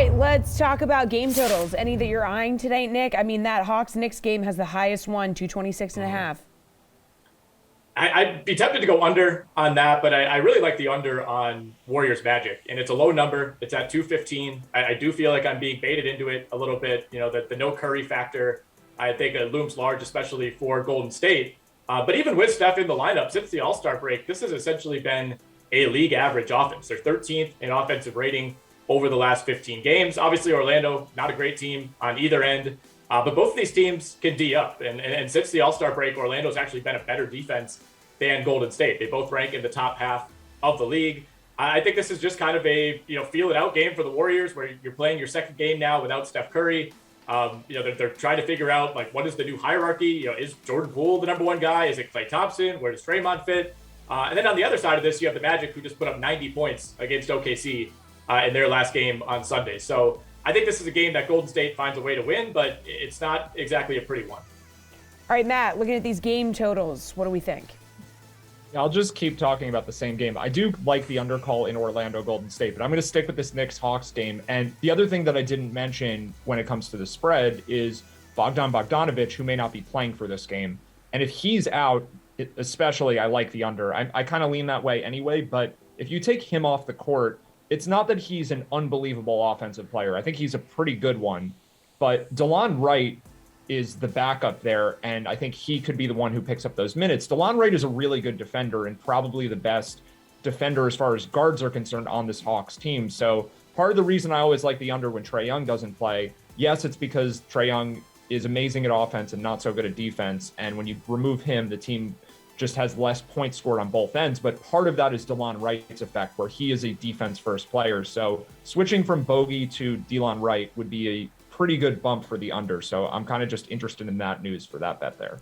right, let's talk about game totals. Any that you're eyeing today, Nick? I mean, that Hawks-Knicks game has the highest one, 226.5. I'd be tempted to go under on that, but I really like the under on Warriors Magic, and it's a low number. It's at 215. I do feel like I'm being baited into it a little bit. You know, the no Curry factor, I think it looms large, especially for Golden State. But even with Steph in the lineup since the All-Star break, this has essentially been a league average offense. They're 13th in offensive rating over the last 15 games. Obviously, Orlando, not a great team on either end. But both of these teams can D up. And since the All-Star break, Orlando's actually been a better defense than Golden State. They both rank in the top half of the league. I think this is just kind of a, feel it out game for the Warriors where you're playing your second game now without Steph Curry. They're trying to figure out, like, what is the new hierarchy? Is Jordan Poole the number one guy? Is it Klay Thompson? Where does Draymond fit? And then on the other side of this, you have the Magic, who just put up 90 points against OKC in their last game on Sunday. So I think this is a game that Golden State finds a way to win, but it's not exactly a pretty one. All right, Matt, looking at these game totals, what do we think? I'll just keep talking about the same game. I do like the undercall in Orlando Golden State, but I'm going to stick with this Knicks-Hawks game. And the other thing that I didn't mention when it comes to the spread is Bogdan Bogdanovic, who may not be playing for this game. And if he's out, especially, I like the under. I kind of lean that way anyway, but if you take him off the court, it's not that he's an unbelievable offensive player. I think he's a pretty good one. But DeLon Wright is the backup there, and I think he could be the one who picks up those minutes. DeLon Wright is a really good defender and probably the best defender as far as guards are concerned on this Hawks team. So part of the reason I always like the under when Trae Young doesn't play, yes, it's because Trae Young is amazing at offense and not so good at defense, and when you remove him, the team just has less points scored on both ends. But part of that is DeLon Wright's effect, where he is a defense-first player. So switching from Bogey to DeLon Wright would be a pretty good bump for the under. So I'm kind of just interested in that news for that bet there.